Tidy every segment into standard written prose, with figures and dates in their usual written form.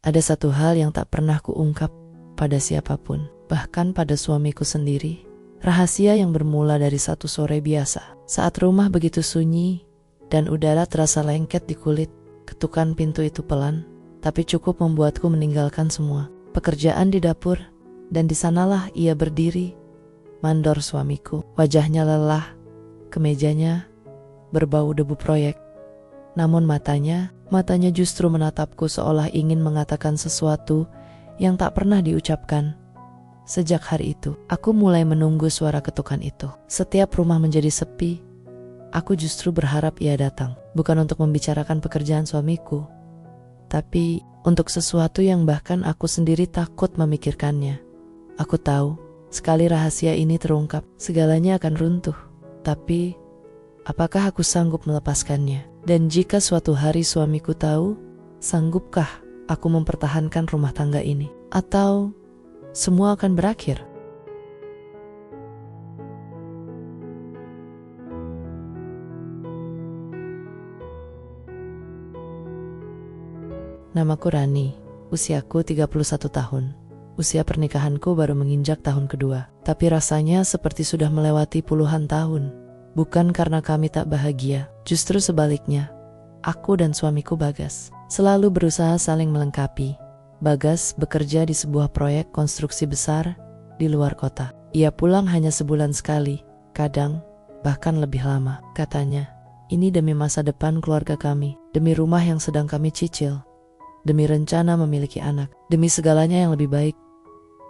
Ada satu hal yang tak pernah kuungkap pada siapapun, bahkan pada suamiku sendiri. Rahasia yang bermula dari satu sore biasa, saat rumah begitu sunyi dan udara terasa lengket di kulit. Ketukan pintu itu pelan, tapi cukup membuatku meninggalkan semua pekerjaan di dapur, dan di sanalah ia berdiri, mandor suamiku. Wajahnya lelah, kemejanya berbau debu proyek. Namun matanya justru menatapku seolah ingin mengatakan sesuatu yang tak pernah diucapkan. Sejak hari itu, aku mulai menunggu suara ketukan itu. Setiap rumah menjadi sepi, aku justru berharap ia datang. Bukan untuk membicarakan pekerjaan suamiku, tapi untuk sesuatu yang bahkan aku sendiri takut memikirkannya. Aku tahu, sekali rahasia ini terungkap, segalanya akan runtuh. Tapi, apakah aku sanggup melepaskannya? Dan jika suatu hari suamiku tahu, sanggupkah aku mempertahankan rumah tangga ini? Atau semua akan berakhir? Namaku Rani, usiaku 31 tahun. Usia pernikahanku baru menginjak tahun kedua. Tapi rasanya seperti sudah melewati puluhan tahun. Bukan karena kami tak bahagia, justru sebaliknya. Aku dan suamiku Bagas selalu berusaha saling melengkapi. Bagas bekerja di sebuah proyek konstruksi besar di luar kota. Ia pulang hanya sebulan sekali, kadang bahkan lebih lama. Katanya, ini demi masa depan keluarga kami, demi rumah yang sedang kami cicil, demi rencana memiliki anak, demi segalanya yang lebih baik.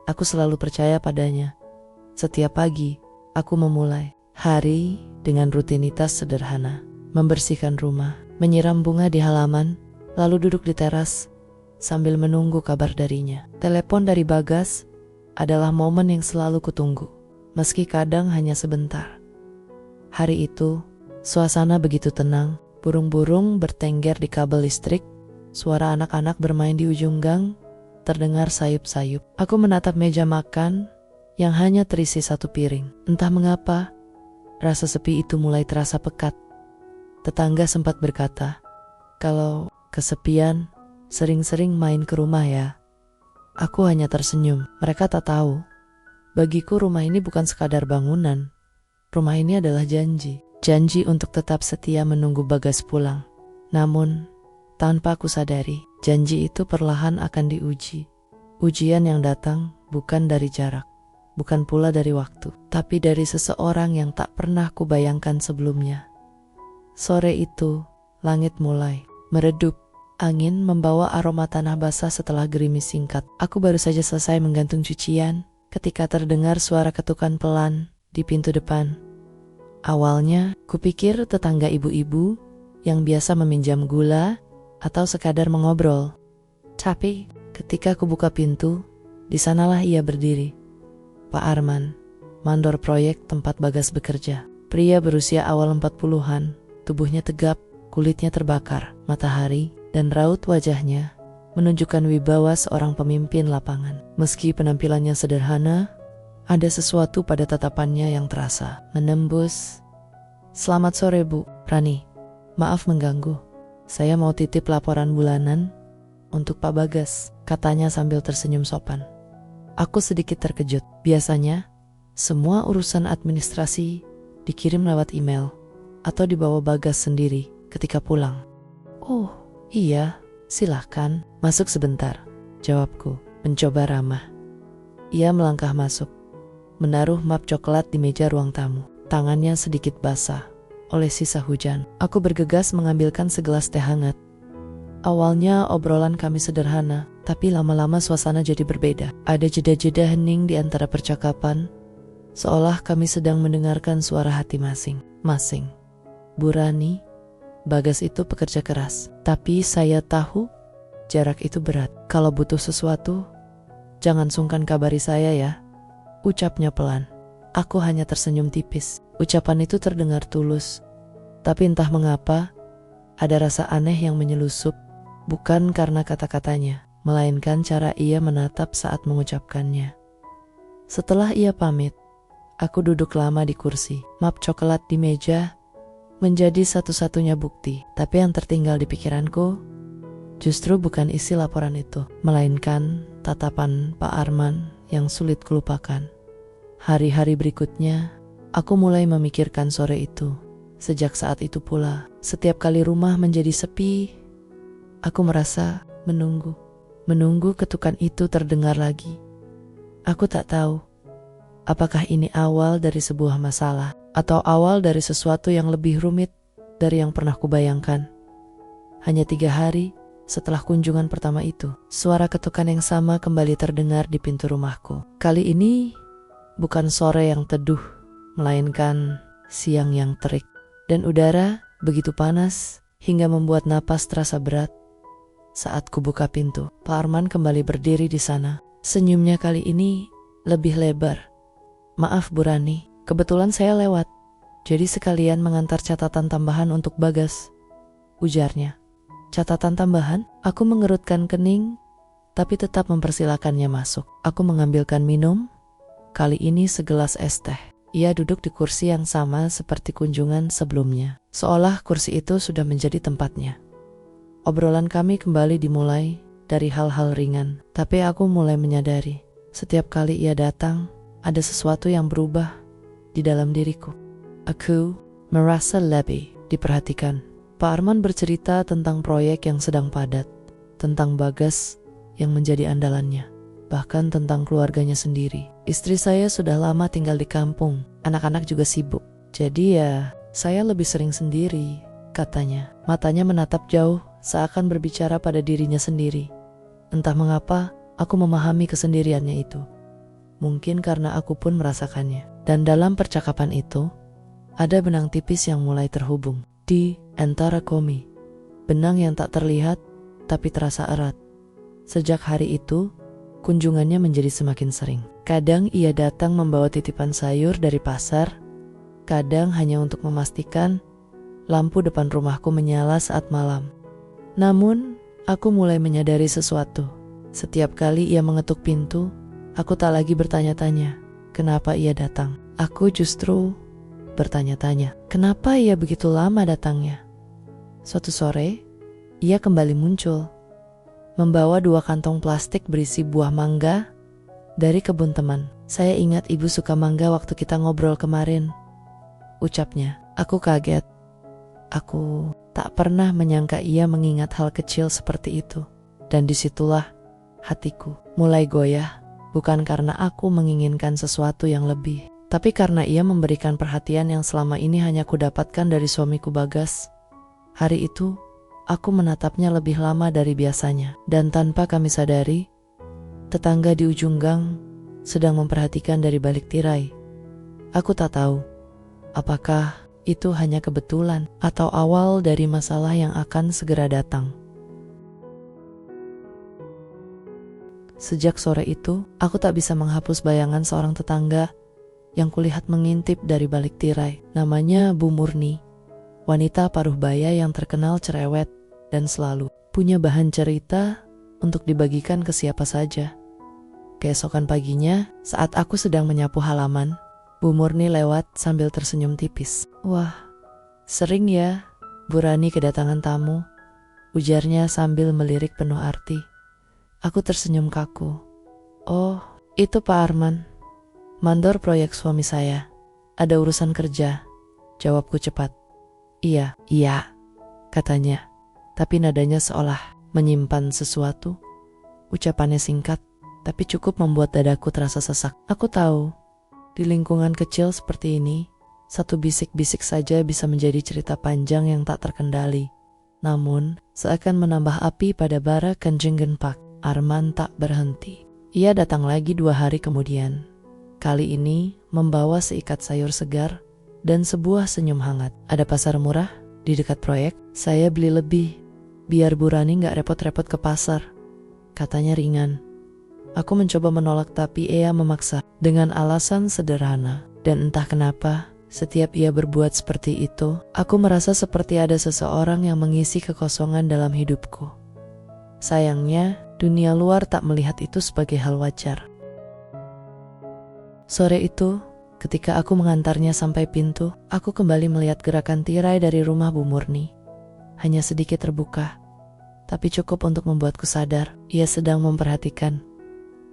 Aku selalu percaya padanya. Setiap pagi, aku memulai hari dengan rutinitas sederhana. Membersihkan rumah, menyiram bunga di halaman, lalu duduk di teras sambil menunggu kabar darinya. Telepon dari Bagas adalah momen yang selalu kutunggu, meski kadang hanya sebentar. Hari itu, suasana begitu tenang, burung-burung bertengger di kabel listrik, suara anak-anak bermain di ujung gang terdengar sayup-sayup. Aku menatap meja makan yang hanya terisi satu piring. Entah mengapa, rasa sepi itu mulai terasa pekat. Tetangga sempat berkata, kalau kesepian, sering-sering main ke rumah ya. Aku hanya tersenyum. Mereka tak tahu, bagiku rumah ini bukan sekadar bangunan. Rumah ini adalah janji. Janji untuk tetap setia menunggu Bagas pulang. Namun, tanpa aku sadari, janji itu perlahan akan diuji. Ujian yang datang bukan dari jarak, bukan pula dari waktu, tapi dari seseorang yang tak pernah kubayangkan sebelumnya. Sore itu, langit mulai meredup. Angin membawa aroma tanah basah setelah gerimis singkat. Aku baru saja selesai menggantung cucian ketika terdengar suara ketukan pelan di pintu depan. Awalnya, kupikir tetangga ibu-ibu yang biasa meminjam gula atau sekadar mengobrol. Tapi, ketika aku buka pintu, di sanalah ia berdiri. Pak Arman, mandor proyek tempat Bagas bekerja. Pria berusia awal 40-an, tubuhnya tegap, kulitnya terbakar. Matahari dan raut wajahnya menunjukkan wibawa seorang pemimpin lapangan. Meski penampilannya sederhana, ada sesuatu pada tatapannya yang terasa menembus. Selamat sore Bu, Rani. Maaf mengganggu. Saya mau titip laporan bulanan untuk Pak Bagas, katanya sambil tersenyum sopan. Aku sedikit terkejut. Biasanya, semua urusan administrasi dikirim lewat email atau dibawa Bagas sendiri ketika pulang. Oh, iya, silahkan, masuk sebentar, jawabku, mencoba ramah. Ia melangkah masuk, menaruh map coklat di meja ruang tamu. Tangannya sedikit basah oleh sisa hujan. Aku bergegas mengambilkan segelas teh hangat. Awalnya obrolan kami sederhana, tapi lama-lama suasana jadi berbeda. Ada jeda-jeda hening di antara percakapan, seolah kami sedang mendengarkan suara hati masing-masing. Bu Rani, Bagas itu pekerja keras, tapi saya tahu jarak itu berat. Kalau butuh sesuatu, jangan sungkan kabari saya ya, ucapnya pelan. Aku hanya tersenyum tipis. Ucapan itu terdengar tulus, tapi entah mengapa, ada rasa aneh yang menyelusup, bukan karena kata-katanya, melainkan cara ia menatap saat mengucapkannya. Setelah ia pamit, aku duduk lama di kursi. Map coklat di meja menjadi satu-satunya bukti, tapi yang tertinggal di pikiranku, Justru bukan isi laporan itu, melainkan tatapan Pak Arman yang sulit kulupakan. Hari-hari berikutnya, aku mulai memikirkan sore itu. Sejak saat itu pula, setiap kali rumah menjadi sepi, aku merasa menunggu. Menunggu ketukan itu terdengar lagi. Aku tak tahu, apakah ini awal dari sebuah masalah, atau awal dari sesuatu yang lebih rumit dari yang pernah kubayangkan. Hanya 3 hari setelah kunjungan pertama itu, suara ketukan yang sama kembali terdengar di pintu rumahku. Kali ini bukan sore yang teduh, melainkan siang yang terik. Dan udara begitu panas hingga membuat napas terasa berat. Saat kubuka pintu, Pak Arman kembali berdiri di sana. Senyumnya kali ini lebih lebar. "Maaf Bu Rani, kebetulan saya lewat. Jadi sekalian mengantar catatan tambahan untuk Bagas," ujarnya. "Catatan tambahan?" Aku mengerutkan kening, tapi tetap mempersilakannya masuk. Aku mengambilkan minum, kali ini segelas es teh. Ia duduk di kursi yang sama seperti kunjungan sebelumnya, seolah kursi itu sudah menjadi tempatnya. Obrolan kami kembali dimulai dari hal-hal ringan, tapi aku mulai menyadari, setiap kali ia datang, ada sesuatu yang berubah di dalam diriku. Aku merasa lebih diperhatikan. Pak Arman bercerita tentang proyek yang sedang padat, tentang Bagas yang menjadi andalannya, bahkan tentang keluarganya sendiri. "Istri saya sudah lama tinggal di kampung, anak-anak juga sibuk. Jadi ya, saya lebih sering sendiri," katanya. Matanya menatap jauh, seakan berbicara pada dirinya sendiri. Entah mengapa, aku memahami kesendiriannya itu. Mungkin karena aku pun merasakannya. Dan dalam percakapan itu, ada benang tipis yang mulai terhubung di antara kami. Benang yang tak terlihat, tapi terasa erat. Sejak hari itu, kunjungannya menjadi semakin sering. Kadang ia datang membawa titipan sayur dari pasar, kadang hanya untuk memastikan lampu depan rumahku menyala saat malam. Namun, aku mulai menyadari sesuatu. Setiap kali ia mengetuk pintu, aku tak lagi bertanya-tanya kenapa ia datang. Aku justru bertanya-tanya, kenapa ia begitu lama datangnya? Suatu sore, ia kembali muncul, membawa 2 kantong plastik berisi buah mangga dari kebun teman. "Saya ingat ibu suka mangga waktu kita ngobrol kemarin," ucapnya. Aku kaget. Aku tak pernah menyangka ia mengingat hal kecil seperti itu. Dan disitulah hatiku mulai goyah, bukan karena aku menginginkan sesuatu yang lebih, tapi karena ia memberikan perhatian yang selama ini hanya kudapatkan dari suamiku Bagas. Hari itu, aku menatapnya lebih lama dari biasanya, dan tanpa kami sadari, tetangga di ujung gang sedang memperhatikan dari balik tirai. Aku tak tahu, apakah itu hanya kebetulan atau awal dari masalah yang akan segera datang. Sejak sore itu, aku tak bisa menghapus bayangan seorang tetangga yang kulihat mengintip dari balik tirai. Namanya Bu Murni, wanita paruh baya yang terkenal cerewet dan selalu punya bahan cerita untuk dibagikan ke siapa saja. Keesokan paginya, saat aku sedang menyapu halaman, Bu Murni lewat sambil tersenyum tipis. "Wah, sering ya Bu Rani kedatangan tamu," ujarnya sambil melirik penuh arti. Aku tersenyum kaku. "Oh, itu Pak Arman, mandor proyek suami saya. Ada urusan kerja," jawabku cepat. Iya, katanya. Tapi nadanya seolah menyimpan sesuatu. Ucapannya singkat, tapi cukup membuat dadaku terasa sesak. Aku tahu, di lingkungan kecil seperti ini, satu bisik-bisik saja bisa menjadi cerita panjang yang tak terkendali. Namun, seakan menambah api pada bara Kanjeng Genpak, Arman tak berhenti. Ia datang lagi 2 hari kemudian. Kali ini membawa seikat sayur segar dan sebuah senyum hangat. "Ada pasar murah di dekat proyek, saya beli lebih, biar Bu Rani gak repot-repot ke pasar," katanya ringan. Aku mencoba menolak tapi ia memaksa dengan alasan sederhana. Dan entah kenapa, setiap ia berbuat seperti itu, aku merasa seperti ada seseorang yang mengisi kekosongan dalam hidupku. Sayangnya, dunia luar tak melihat itu sebagai hal wajar. Sore itu, ketika aku mengantarnya sampai pintu, aku kembali melihat gerakan tirai dari rumah Bu Murni. Hanya sedikit terbuka. tapi cukup untuk membuatku sadar ia sedang memperhatikan.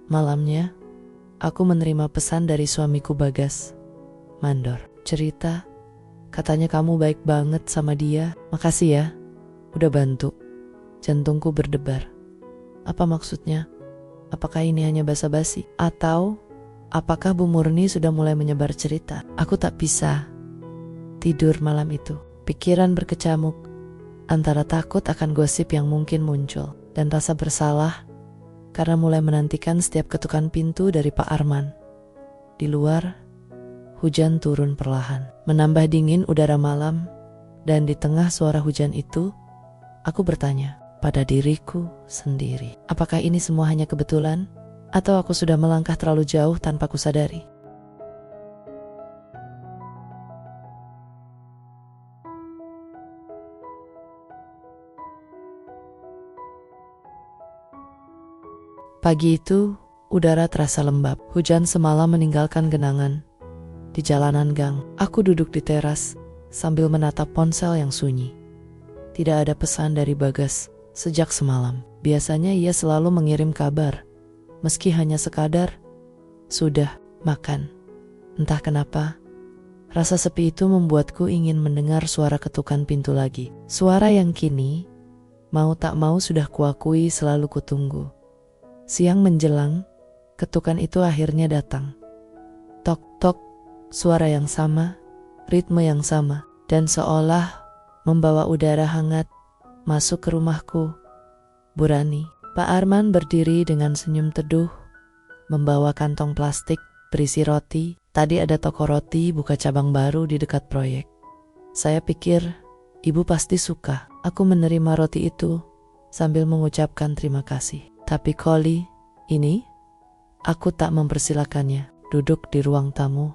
Malamnya, aku menerima pesan dari suamiku Bagas. Mandor, cerita, katanya kamu baik banget sama dia. Makasih ya, udah bantu. Jantungku berdebar. Apa maksudnya? Apakah ini hanya basa-basi? Atau apakah Bu Murni sudah mulai menyebar cerita? Aku tak bisa tidur malam itu. Pikiran berkecamuk antara takut akan gosip yang mungkin muncul dan rasa bersalah karena mulai menantikan setiap ketukan pintu dari Pak Arman. Di luar, hujan turun perlahan, menambah dingin udara malam, dan di tengah suara hujan itu, aku bertanya pada diriku sendiri, apakah ini semua hanya kebetulan atau aku sudah melangkah terlalu jauh tanpa kusadari? Pagi itu, udara terasa lembab. Hujan semalam meninggalkan genangan. Di jalanan gang, aku duduk di teras sambil menatap ponsel yang sunyi. Tidak ada pesan dari Bagas sejak semalam. Biasanya ia selalu mengirim kabar, meski hanya sekadar, "Sudah makan." Entah kenapa, rasa sepi itu membuatku ingin mendengar suara ketukan pintu lagi. Suara yang kini, mau tak mau sudah kuakui selalu kutunggu. Siang menjelang, ketukan itu akhirnya datang. Tok-tok, suara yang sama, ritme yang sama, dan seolah membawa udara hangat masuk ke rumahku. Bu Rani, Pak Arman berdiri dengan senyum teduh, membawa kantong plastik berisi roti. Tadi ada toko roti buka cabang baru di dekat proyek. Saya pikir, ibu pasti suka. Aku menerima roti itu sambil mengucapkan terima kasih. Tapi Koli, ini, aku tak mempersilakannya duduk di ruang tamu.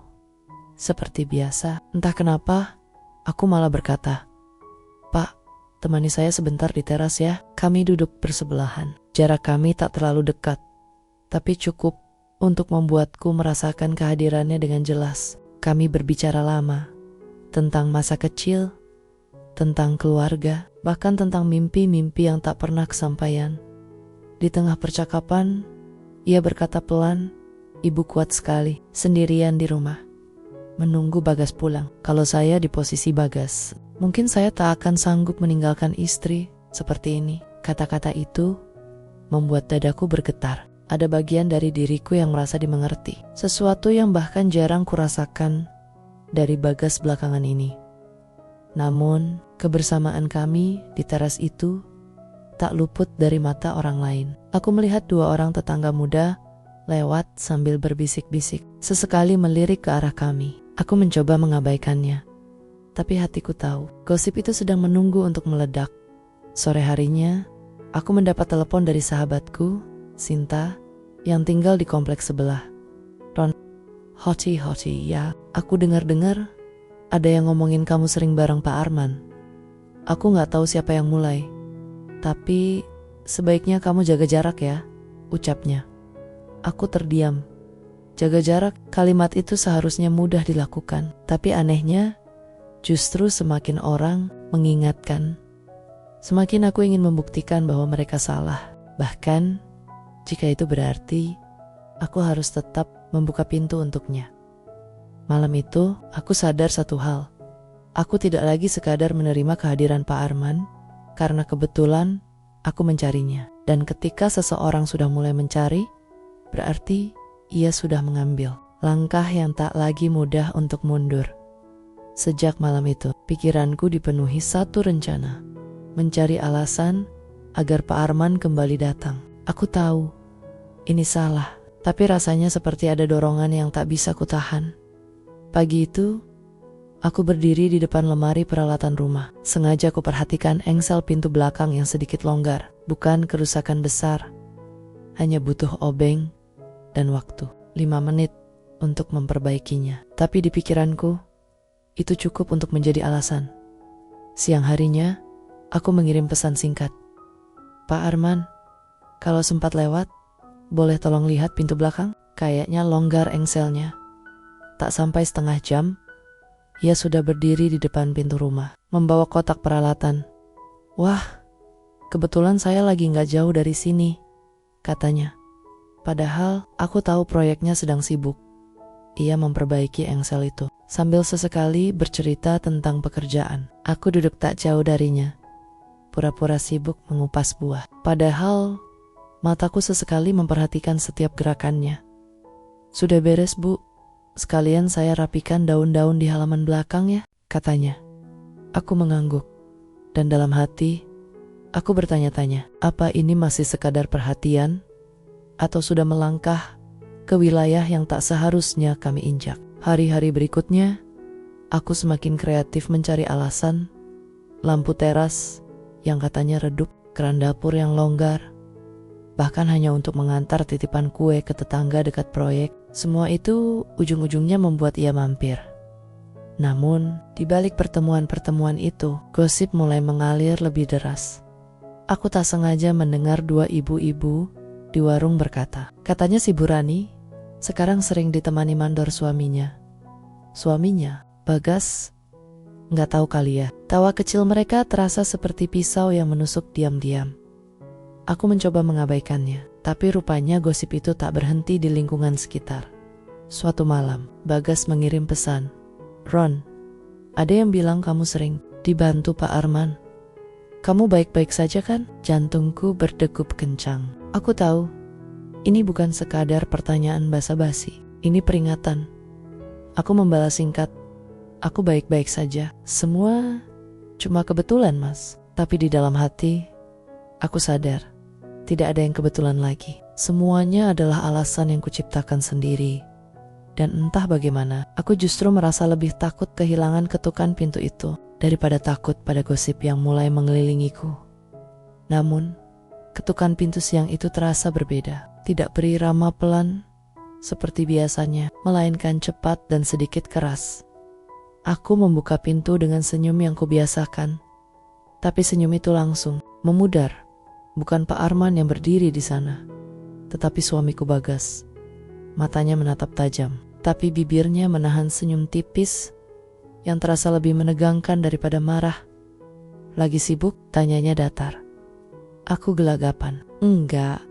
Seperti biasa, entah kenapa, aku malah berkata, "Pak, temani saya sebentar di teras ya." Kami duduk bersebelahan. Jarak kami tak terlalu dekat, tapi cukup untuk membuatku merasakan kehadirannya dengan jelas. Kami berbicara lama, tentang masa kecil, tentang keluarga, bahkan tentang mimpi-mimpi yang tak pernah kesampaian. Di tengah percakapan, ia berkata pelan, "Ibu kuat sekali, sendirian di rumah, menunggu Bagas pulang." Kalau saya di posisi Bagas, mungkin saya tak akan sanggup meninggalkan istri seperti ini. Kata-kata itu membuat dadaku bergetar. Ada bagian dari diriku yang merasa dimengerti, sesuatu yang bahkan jarang kurasakan dari Bagas belakangan ini. Namun, kebersamaan kami di teras itu tak luput dari mata orang lain. Aku melihat dua orang tetangga muda lewat sambil berbisik-bisik. Sesekali melirik ke arah kami. Aku mencoba mengabaikannya. Tapi hatiku tahu, gosip itu sedang menunggu untuk meledak. Sore harinya, aku mendapat telepon dari sahabatku, Sinta, yang tinggal di kompleks sebelah. "Ron, hoti ya, aku dengar-dengar ada yang ngomongin kamu sering bareng Pak Arman. Aku gak tahu siapa yang mulai. Tapi sebaiknya kamu jaga jarak ya," ucapnya. Aku terdiam. Jaga jarak, kalimat itu seharusnya mudah dilakukan. Tapi anehnya, justru semakin orang mengingatkan, semakin aku ingin membuktikan bahwa mereka salah. Bahkan, jika itu berarti, aku harus tetap membuka pintu untuknya. Malam itu, aku sadar satu hal. Aku tidak lagi sekadar menerima kehadiran Pak Arman, karena kebetulan aku mencarinya. Dan ketika seseorang sudah mulai mencari, berarti ia sudah mengambil langkah yang tak lagi mudah untuk mundur. Sejak malam itu, pikiranku dipenuhi satu rencana, mencari alasan agar Pak Arman kembali datang. Aku tahu, ini salah, tapi rasanya seperti ada dorongan yang tak bisa kutahan. Pagi itu, aku berdiri di depan lemari peralatan rumah. Sengaja aku perhatikan engsel pintu belakang yang sedikit longgar. Bukan kerusakan besar, hanya butuh obeng dan waktu 5 menit untuk memperbaikinya. Tapi di pikiranku, itu cukup untuk menjadi alasan. Siang harinya, aku mengirim pesan singkat. "Pak Arman, kalau sempat lewat, boleh tolong lihat pintu belakang?" Kayaknya longgar engselnya. Tak sampai setengah jam, ia sudah berdiri di depan pintu rumah, membawa kotak peralatan. Wah, Kebetulan saya lagi nggak jauh dari sini, katanya. Padahal aku tahu proyeknya sedang sibuk. Ia memperbaiki engsel itu, sambil sesekali bercerita tentang pekerjaan. Aku duduk tak jauh darinya, pura-pura sibuk mengupas buah. Padahal mataku sesekali memperhatikan setiap gerakannya. Sudah beres, Bu. Sekalian saya rapikan daun-daun di halaman belakang ya, katanya. Aku mengangguk, dan dalam hati, aku bertanya-tanya, apa ini masih sekadar perhatian, atau sudah melangkah ke wilayah yang tak seharusnya kami injak. Hari-hari berikutnya, aku semakin kreatif mencari alasan. Lampu teras yang katanya redup, keran dapur yang longgar, bahkan hanya untuk mengantar titipan kue ke tetangga dekat proyek. Semua itu ujung-ujungnya membuat ia mampir. Namun, di balik pertemuan-pertemuan itu, gosip mulai mengalir lebih deras. Aku tak sengaja mendengar dua ibu-ibu di warung berkata, katanya si Burani sekarang sering ditemani mandor suaminya. Suaminya, Bagas, nggak tahu kali ya. Tawa kecil mereka terasa seperti pisau yang menusuk diam-diam. Aku mencoba mengabaikannya, tapi rupanya gosip itu tak berhenti di lingkungan sekitar. Suatu malam, Bagas mengirim pesan. Ron, ada yang bilang kamu sering dibantu Pak Arman. Kamu baik-baik saja kan? Jantungku berdegup kencang. Aku tahu, ini bukan sekadar pertanyaan basa-basi. Ini peringatan. Aku membalas singkat, aku baik-baik saja. Semua cuma kebetulan, Mas. Tapi di dalam hati, aku sadar, tidak ada yang kebetulan lagi. Semuanya adalah alasan yang kuciptakan sendiri. Dan entah bagaimana, aku justru merasa lebih takut kehilangan ketukan pintu itu daripada takut pada gosip yang mulai mengelilingiku. Namun, ketukan pintu siang itu terasa berbeda. Tidak berirama pelan seperti biasanya, melainkan cepat dan sedikit keras. Aku membuka pintu dengan senyum yang kubiasakan. Tapi senyum itu langsung memudar. Bukan Pak Arman yang berdiri di sana, tetapi suamiku Bagas. Matanya menatap tajam, tapi bibirnya menahan senyum tipis yang terasa lebih menegangkan daripada marah. Lagi sibuk? Tanyanya datar. Aku gelagapan. Enggak,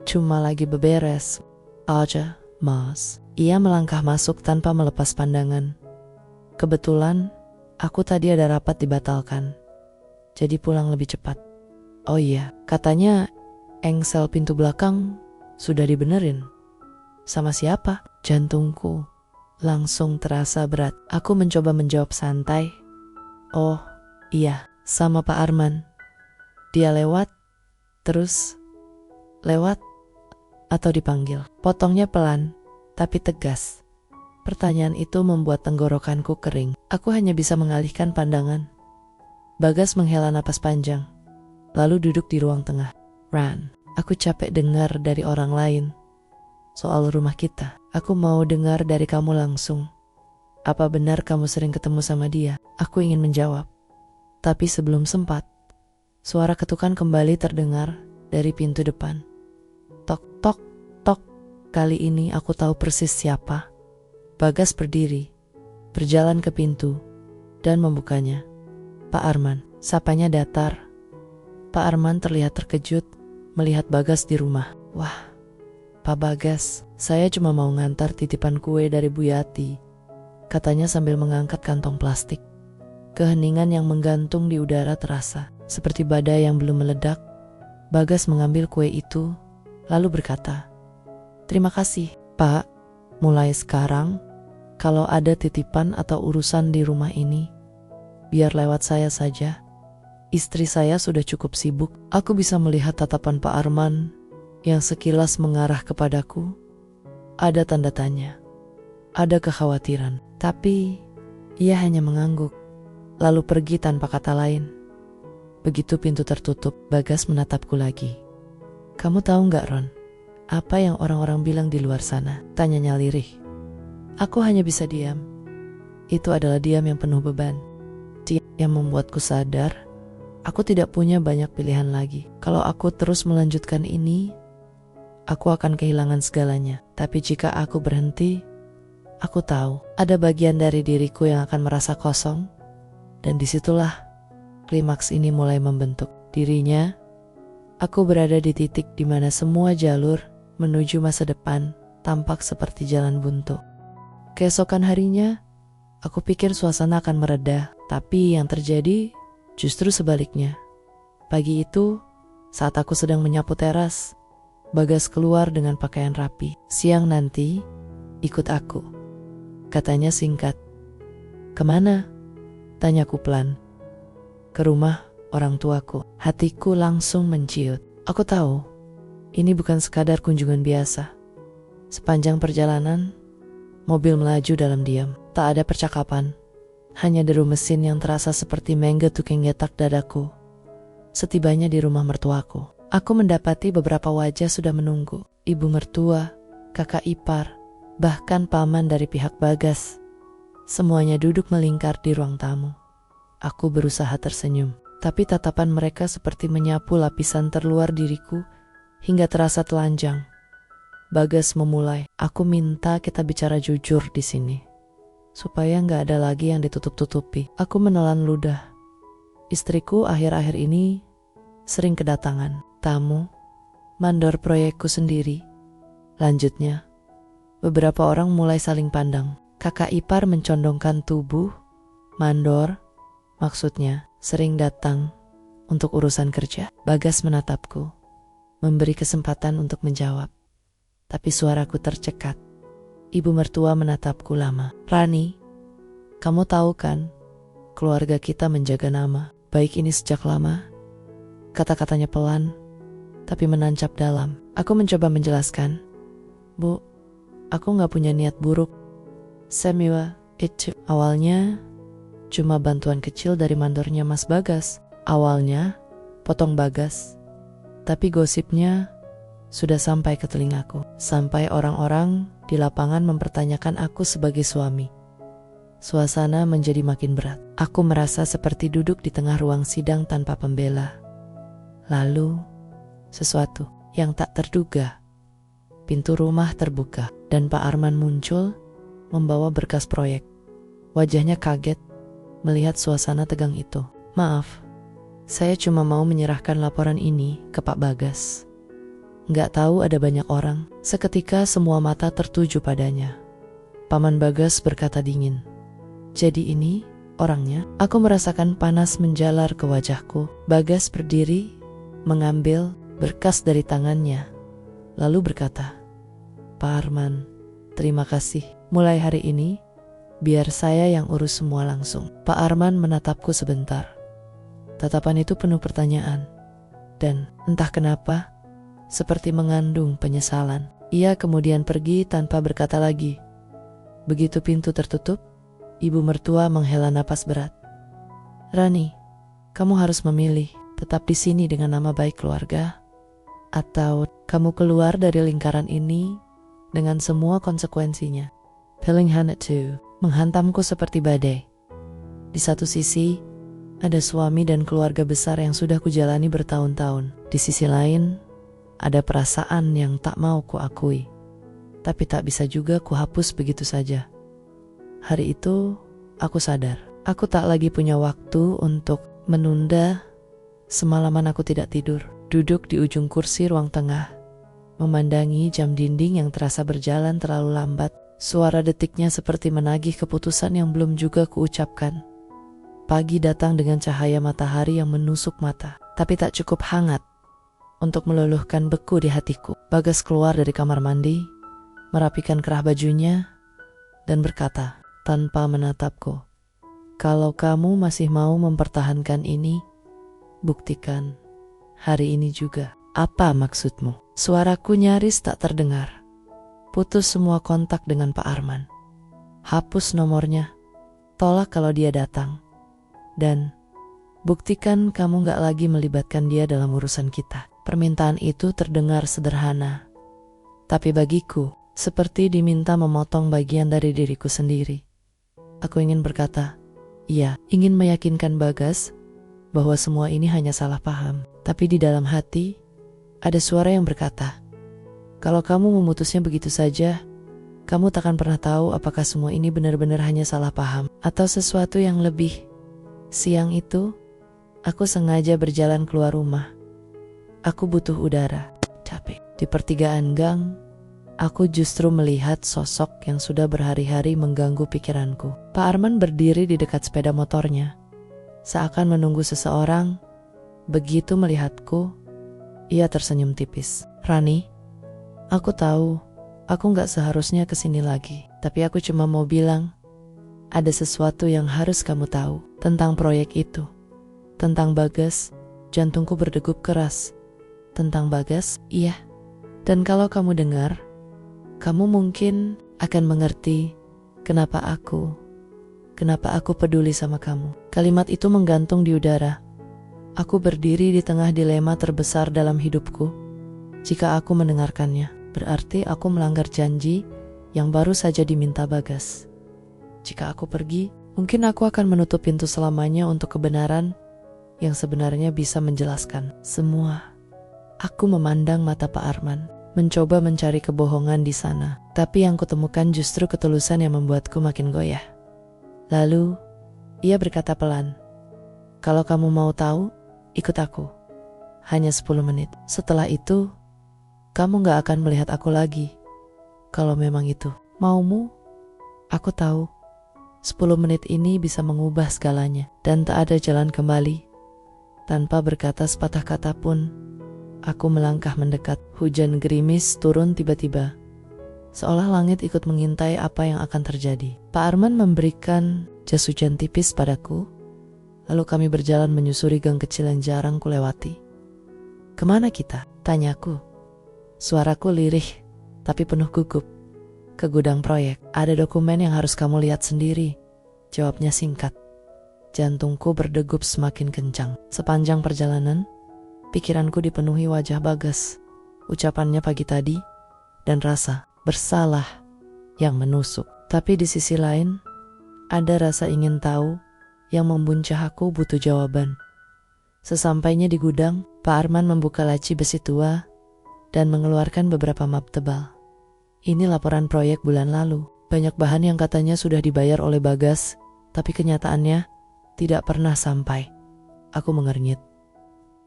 cuma lagi beberes aja, Mas. Ia melangkah masuk tanpa melepas pandangan. Kebetulan, aku tadi ada rapat dibatalkan, jadi pulang lebih cepat. Oh iya, katanya engsel pintu belakang sudah dibenerin. Sama siapa? Jantungku langsung terasa berat. Aku mencoba menjawab santai. Oh iya, sama Pak Arman. Dia lewat, terus lewat, atau dipanggil. Potongnya pelan, tapi tegas. Pertanyaan itu membuat tenggorokanku kering. Aku hanya bisa mengalihkan pandangan. Bagas menghela napas panjang, lalu duduk di ruang tengah. Ran, aku capek dengar dari orang lain soal rumah kita. Aku mau dengar dari kamu langsung. Apa benar kamu sering ketemu sama dia? Aku ingin menjawab, tapi sebelum sempat, suara ketukan kembali terdengar dari pintu depan. Tok, tok, tok. Kali ini aku tahu persis siapa. Bagas berdiri, berjalan ke pintu, dan membukanya. Pak Arman, sapanya datar. Pak Arman terlihat terkejut melihat Bagas di rumah. Wah, Pak Bagas, saya cuma mau ngantar titipan kue dari Bu Yati, katanya sambil mengangkat kantong plastik. Keheningan yang menggantung di udara terasa, seperti badai yang belum meledak. Bagas mengambil kue itu, lalu berkata, terima kasih, Pak. Mulai sekarang, kalau ada titipan atau urusan di rumah ini, biar lewat saya saja. Istri saya sudah cukup sibuk. Aku bisa melihat tatapan Pak Arman yang sekilas mengarah kepadaku. Ada tanda tanya, ada kekhawatiran, tapi ia hanya mengangguk, lalu pergi tanpa kata lain. Begitu pintu tertutup, Bagas menatapku lagi. Kamu tahu nggak, Ron? Apa yang orang-orang bilang di luar sana? Tanyanya lirih. Aku hanya bisa diam. Itu adalah diam yang penuh beban. Diam yang membuatku sadar, aku tidak punya banyak pilihan lagi. Kalau aku terus melanjutkan ini, aku akan kehilangan segalanya. Tapi jika aku berhenti, aku tahu ada bagian dari diriku yang akan merasa kosong. Dan disitulah klimaks ini mulai membentuk. Dirinya Aku berada di titik di mana semua jalur menuju masa depan tampak seperti jalan buntu. Keesokan harinya, aku pikir suasana akan mereda, tapi yang terjadi justru sebaliknya. Pagi itu, saat aku sedang menyapu teras, Bagas keluar dengan pakaian rapi. "Siang nanti, ikut aku," katanya singkat. "Kemana?" tanyaku pelan. "Ke rumah orang tuaku." Hatiku langsung menciut. Aku tahu, ini bukan sekadar kunjungan biasa. Sepanjang perjalanan, mobil melaju dalam diam. Tak ada percakapan, hanya deru mesin yang terasa seperti menggetuk getak dadaku. Setibanya di rumah mertuaku, aku mendapati beberapa wajah sudah menunggu. Ibu mertua, kakak ipar, bahkan paman dari pihak Bagas. Semuanya duduk melingkar di ruang tamu. Aku berusaha tersenyum, tapi tatapan mereka seperti menyapu lapisan terluar diriku hingga terasa telanjang. Bagas memulai, "Aku minta kita bicara jujur di sini, supaya nggak ada lagi yang ditutup-tutupi." Aku menelan ludah. Istriku akhir-akhir ini sering kedatangan tamu, mandor proyekku sendiri. Lanjutnya, beberapa orang mulai saling pandang. Kakak ipar mencondongkan tubuh. Mandor, maksudnya, sering datang untuk urusan kerja. Bagas menatapku, memberi kesempatan untuk menjawab. Tapi suaraku tercekat. Ibu mertua menatapku lama. "Rani, kamu tahu kan, keluarga kita menjaga nama baik ini sejak lama." Kata-katanya pelan, tapi menancap dalam. Aku mencoba menjelaskan. "Bu, aku gak punya niat buruk. Semua itu awalnya cuma bantuan kecil dari mandornya Mas Bagas." "Awalnya," potong Bagas. "Tapi gosipnya sudah sampai ke telingaku. Sampai orang-orang di lapangan mempertanyakan aku sebagai suami." Suasana menjadi makin berat. Aku merasa seperti duduk di tengah ruang sidang tanpa pembela. Lalu, sesuatu yang tak terduga. Pintu rumah terbuka dan Pak Arman muncul membawa berkas proyek. Wajahnya kaget melihat suasana tegang itu. "Maaf, saya cuma mau menyerahkan laporan ini ke Pak Bagas." Nggak tahu ada banyak orang. Seketika semua mata tertuju padanya. Paman Bagas berkata dingin, "Jadi ini orangnya?" Aku merasakan panas menjalar ke wajahku. Bagas berdiri, mengambil berkas dari tangannya, lalu berkata, "Pak Arman, terima kasih. Mulai hari ini, biar saya yang urus semua langsung." Pak Arman menatapku sebentar. Tatapan itu penuh pertanyaan, dan entah kenapa, seperti mengandung penyesalan. Ia kemudian pergi tanpa berkata lagi. Begitu pintu tertutup, ibu mertua menghela napas berat. "Rani, kamu harus memilih, tetap di sini dengan nama baik keluarga, atau kamu keluar dari lingkaran ini dengan semua konsekuensinya." Pilihan itu menghantamku seperti badai. Di satu sisi, ada suami dan keluarga besar yang sudah kujalani bertahun-tahun. Di sisi lain, ada perasaan yang tak mau kuakui, tapi tak bisa juga kuhapus begitu saja. Hari itu, aku sadar, aku tak lagi punya waktu untuk menunda. Semalaman aku tidak tidur, duduk di ujung kursi ruang tengah, memandangi jam dinding yang terasa berjalan terlalu lambat. Suara detiknya seperti menagih keputusan yang belum juga kuucapkan. Pagi datang dengan cahaya matahari yang menusuk mata, tapi tak cukup hangat untuk meluluhkan beku di hatiku. Bagas keluar dari kamar mandi, merapikan kerah bajunya, dan berkata tanpa menatapku, "Kalau kamu masih mau mempertahankan ini, buktikan hari ini juga." "Apa maksudmu?" Suaraku nyaris tak terdengar. "Putus semua kontak dengan Pak Arman. Hapus nomornya, tolak kalau dia datang, dan buktikan kamu gak lagi melibatkan dia dalam urusan kita." Permintaan itu terdengar sederhana, tapi bagiku seperti diminta memotong bagian dari diriku sendiri. Aku ingin berkata, iya, ingin meyakinkan Bagas bahwa semua ini hanya salah paham. Tapi di dalam hati, ada suara yang berkata, "Kalau kamu memutusnya begitu saja, kamu takkan pernah tahu apakah semua ini benar-benar hanya salah paham atau sesuatu yang lebih." Siang itu, aku sengaja berjalan keluar rumah. Aku butuh udara. Capek. Di pertigaan gang, aku justru melihat sosok yang sudah berhari-hari mengganggu pikiranku. Pak Arman berdiri di dekat sepeda motornya, seakan menunggu seseorang. Begitu melihatku, ia tersenyum tipis. Rani, aku tahu aku gak seharusnya kesini lagi, tapi aku cuma mau bilang, ada sesuatu yang harus kamu tahu tentang proyek itu. Tentang Bagas, jantungku berdegup keras. Tentang Bagas, iya. Dan kalau kamu dengar, kamu mungkin akan mengerti kenapa aku peduli sama kamu. Kalimat itu menggantung di udara. Aku berdiri di tengah dilema terbesar dalam hidupku. Jika aku mendengarkannya, berarti aku melanggar janji yang baru saja diminta Bagas. Jika aku pergi, mungkin aku akan menutup pintu selamanya untuk kebenaran yang sebenarnya bisa menjelaskan semua. Aku memandang mata Pak Arman, mencoba mencari kebohongan di sana, tapi yang kutemukan justru ketulusan yang membuatku makin goyah. Lalu, ia berkata pelan, "Kalau kamu mau tahu, ikut aku. Hanya 10 menit. Setelah itu, kamu gak akan melihat aku lagi. Kalau memang itu maumu, aku tahu 10 menit ini bisa mengubah segalanya dan tak ada jalan kembali." Tanpa berkata sepatah kata pun, aku melangkah mendekat. Hujan gerimis turun tiba-tiba, seolah langit ikut mengintai apa yang akan terjadi. Pak Arman memberikan jas hujan tipis padaku, lalu kami berjalan menyusuri gang kecil yang jarang kulewati. "Kemana kita?" tanyaku. Suaraku lirih, tapi penuh gugup. "Ke gudang proyek. Ada dokumen yang harus kamu lihat sendiri," jawabnya singkat. Jantungku berdegup semakin kencang. Sepanjang perjalanan, pikiranku dipenuhi wajah Bagas, ucapannya pagi tadi, dan rasa bersalah yang menusuk. Tapi di sisi lain, ada rasa ingin tahu yang membuncah. Aku butuh jawaban. Sesampainya di gudang, Pak Arman membuka laci besi tua dan mengeluarkan beberapa map tebal. Ini laporan proyek bulan lalu. Banyak bahan yang katanya sudah dibayar oleh Bagas, tapi kenyataannya tidak pernah sampai. Aku mengernyit.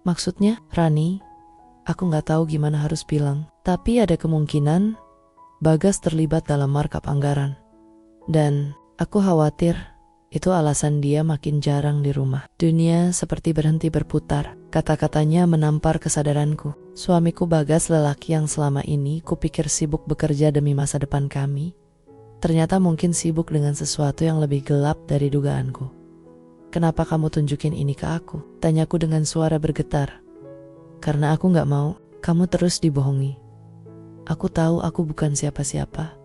"Maksudnya, Rani, aku gak tahu gimana harus bilang. Tapi ada kemungkinan Bagas terlibat dalam markup anggaran. Dan aku khawatir itu alasan dia makin jarang di rumah." Dunia seperti berhenti berputar. Kata-katanya menampar kesadaranku. Suamiku Bagas, lelaki yang selama ini kupikir sibuk bekerja demi masa depan kami, ternyata mungkin sibuk dengan sesuatu yang lebih gelap dari dugaanku. "Kenapa kamu tunjukin ini ke aku?" tanyaku dengan suara bergetar. "Karena aku gak mau kamu terus dibohongi. Aku tahu aku bukan siapa-siapa,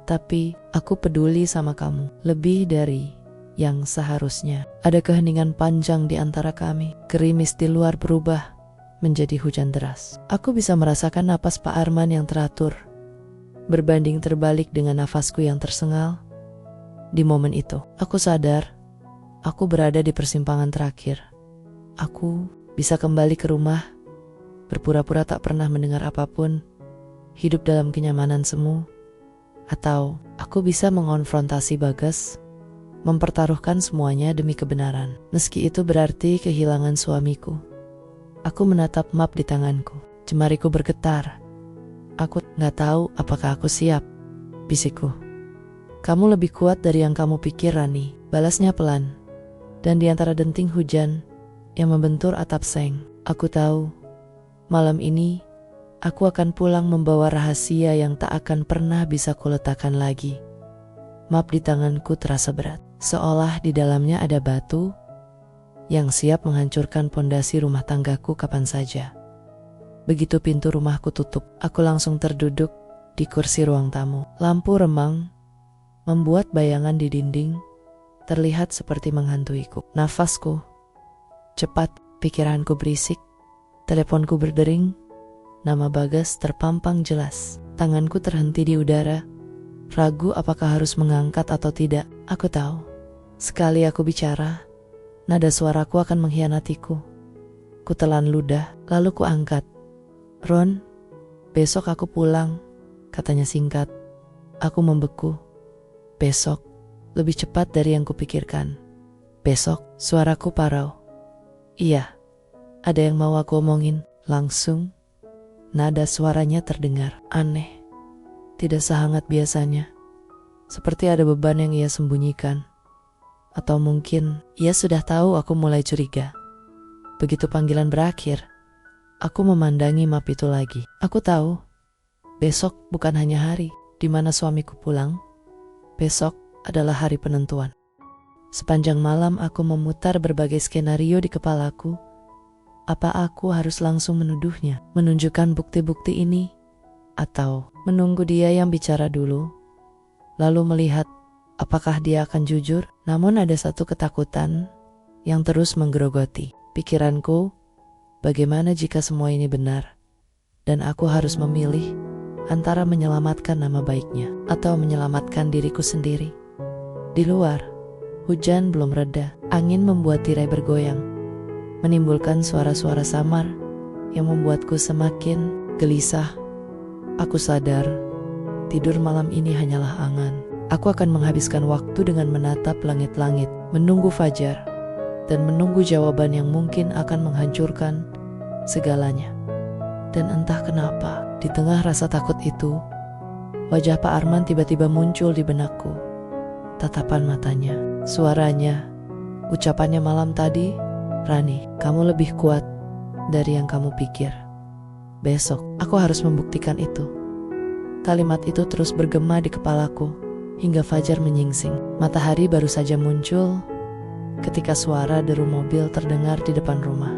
tapi aku peduli sama kamu lebih dari yang seharusnya." Ada keheningan panjang di antara kami. Gerimis di luar berubah menjadi hujan deras. Aku bisa merasakan napas Pak Arman yang teratur, berbanding terbalik dengan nafasku yang tersengal. Di momen itu, aku sadar aku berada di persimpangan terakhir. Aku bisa kembali ke rumah, berpura-pura tak pernah mendengar apapun, hidup dalam kenyamanan semu, atau aku bisa mengonfrontasi Bagas, mempertaruhkan semuanya demi kebenaran. Meski itu berarti kehilangan suamiku. Aku menatap map di tanganku. Jemariku bergetar. "Aku gak tahu apakah aku siap," bisikku. "Kamu lebih kuat dari yang kamu pikir, Rani," balasnya pelan. Dan di antara denting hujan yang membentur atap seng, aku tahu malam ini aku akan pulang membawa rahasia yang tak akan pernah bisa kuletakkan lagi. Map di tanganku terasa berat, seolah di dalamnya ada batu yang siap menghancurkan pondasi rumah tanggaku kapan saja. Begitu pintu rumahku tutup, aku langsung terduduk di kursi ruang tamu. Lampu remang membuat bayangan di dinding terlihat seperti menghantuiku. Nafasku cepat, pikiranku berisik, teleponku berdering, nama Bagas terpampang jelas. Tanganku terhenti di udara, ragu apakah harus mengangkat atau tidak. Aku tahu, sekali aku bicara, nada suaraku akan mengkhianatiku. Kutelan ludah, lalu kuangkat. "Ron, besok aku pulang," katanya singkat. Aku membeku. "Besok?" Lebih cepat dari yang kupikirkan. "Besok?" Suaraku parau. "Iya, ada yang mau aku omongin." Langsung, nada suaranya terdengar aneh, tidak sehangat biasanya. Seperti ada beban yang ia sembunyikan. Atau mungkin ia sudah tahu aku mulai curiga. Begitu panggilan berakhir, aku memandangi map itu lagi. Aku tahu, besok bukan hanya hari di mana suamiku pulang. Besok adalah hari penentuan. Sepanjang malam aku memutar berbagai skenario di kepalaku. Apa aku harus langsung menuduhnya, menunjukkan bukti-bukti ini, atau menunggu dia yang bicara dulu, lalu melihat apakah dia akan jujur? Namun ada satu ketakutan yang terus menggerogoti pikiranku. Bagaimana jika semua ini benar, dan aku harus memilih antara menyelamatkan nama baiknya atau menyelamatkan diriku sendiri. Di luar, hujan belum reda. Angin membuat tirai bergoyang, menimbulkan suara-suara samar yang membuatku semakin gelisah. Aku sadar, tidur malam ini hanyalah angan. Aku akan menghabiskan waktu dengan menatap langit-langit, menunggu fajar, dan menunggu jawaban yang mungkin akan menghancurkan segalanya. Dan entah kenapa, di tengah rasa takut itu, wajah Pak Arman tiba-tiba muncul di benakku. Tatapan matanya, suaranya, ucapannya malam tadi, "Rani, kamu lebih kuat dari yang kamu pikir. Besok, aku harus membuktikan itu." Kalimat itu terus bergema di kepalaku hingga fajar menyingsing. Matahari baru saja muncul ketika suara deru mobil terdengar di depan rumah.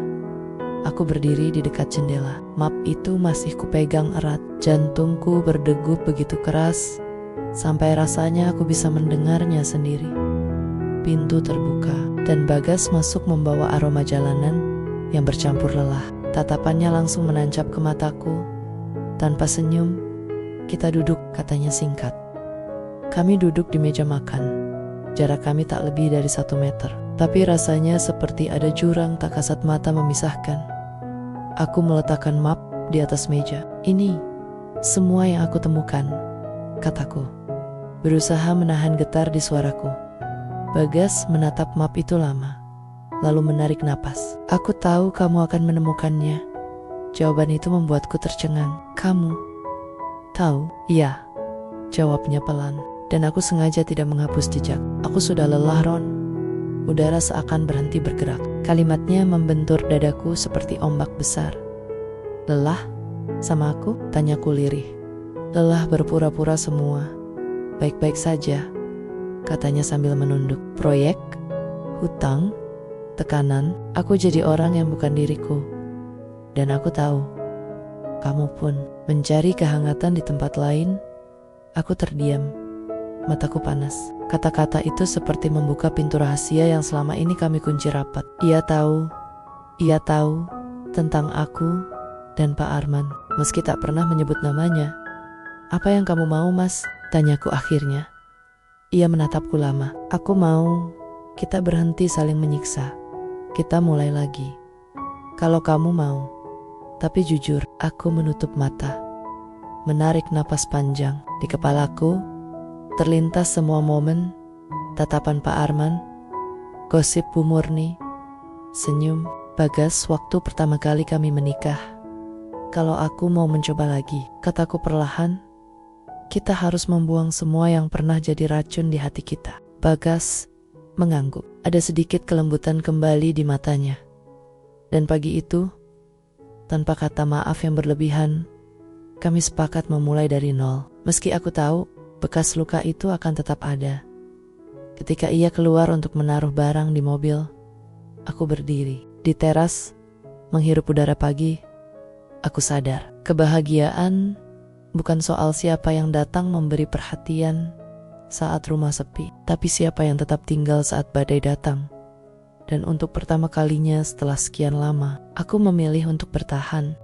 Aku berdiri di dekat jendela. Map itu masih kupegang erat. Jantungku berdegup begitu keras sampai rasanya aku bisa mendengarnya sendiri. Pintu terbuka dan Bagas masuk membawa aroma jalanan yang bercampur lelah. Tatapannya langsung menancap ke mataku. Tanpa senyum, "Kita duduk," katanya singkat. Kami duduk di meja makan. Jarak kami tak lebih dari 1 meter. Tapi rasanya seperti ada jurang tak kasat mata memisahkan. Aku meletakkan map di atas meja. "Ini semua yang aku temukan," kataku, berusaha menahan getar di suaraku. Bagas menatap map itu lama, lalu menarik napas. "Aku tahu kamu akan menemukannya." Jawaban itu membuatku tercengang. "Kamu tahu?" "Iya," jawabnya pelan. Dan aku sengaja tidak menghapus jejak. "Aku sudah lelah, Ron." Udara seakan berhenti bergerak. Kalimatnya membentur dadaku seperti ombak besar. "Lelah? Sama aku?" tanyaku lirih. "Lelah berpura-pura semua. Baik-baik saja," katanya sambil menunduk. "Proyek, hutang, tekanan, aku jadi orang yang bukan diriku. Dan aku tahu, kamu pun." Mencari kehangatan di tempat lain, aku terdiam. Mataku panas. Kata-kata itu seperti membuka pintu rahasia yang selama ini kami kunci rapat. Ia tahu tentang aku dan Pak Arman, meski tak pernah menyebut namanya. "Apa yang kamu mau, Mas?" tanyaku akhirnya. Ia menatapku lama. "Aku mau kita berhenti saling menyiksa. Kita mulai lagi. Kalau kamu mau." Tapi jujur, aku menutup mata, menarik napas panjang. Di kepalaku terlintas semua momen, tatapan Pak Arman, gosip Bu Murni, senyum Bagas waktu pertama kali kami menikah. "Kalau aku mau mencoba lagi," kataku perlahan, "kita harus membuang semua yang pernah jadi racun di hati kita." Bagas mengangguk. Ada sedikit kelembutan kembali di matanya. Dan pagi itu, tanpa kata maaf yang berlebihan, kami sepakat memulai dari nol. Meski aku tahu bekas luka itu akan tetap ada. Ketika ia keluar untuk menaruh barang di mobil, aku berdiri di teras, menghirup udara pagi. Aku sadar, kebahagiaan bukan soal siapa yang datang memberi perhatian saat rumah sepi, tapi siapa yang tetap tinggal saat badai datang. Dan untuk pertama kalinya setelah sekian lama, aku memilih untuk bertahan.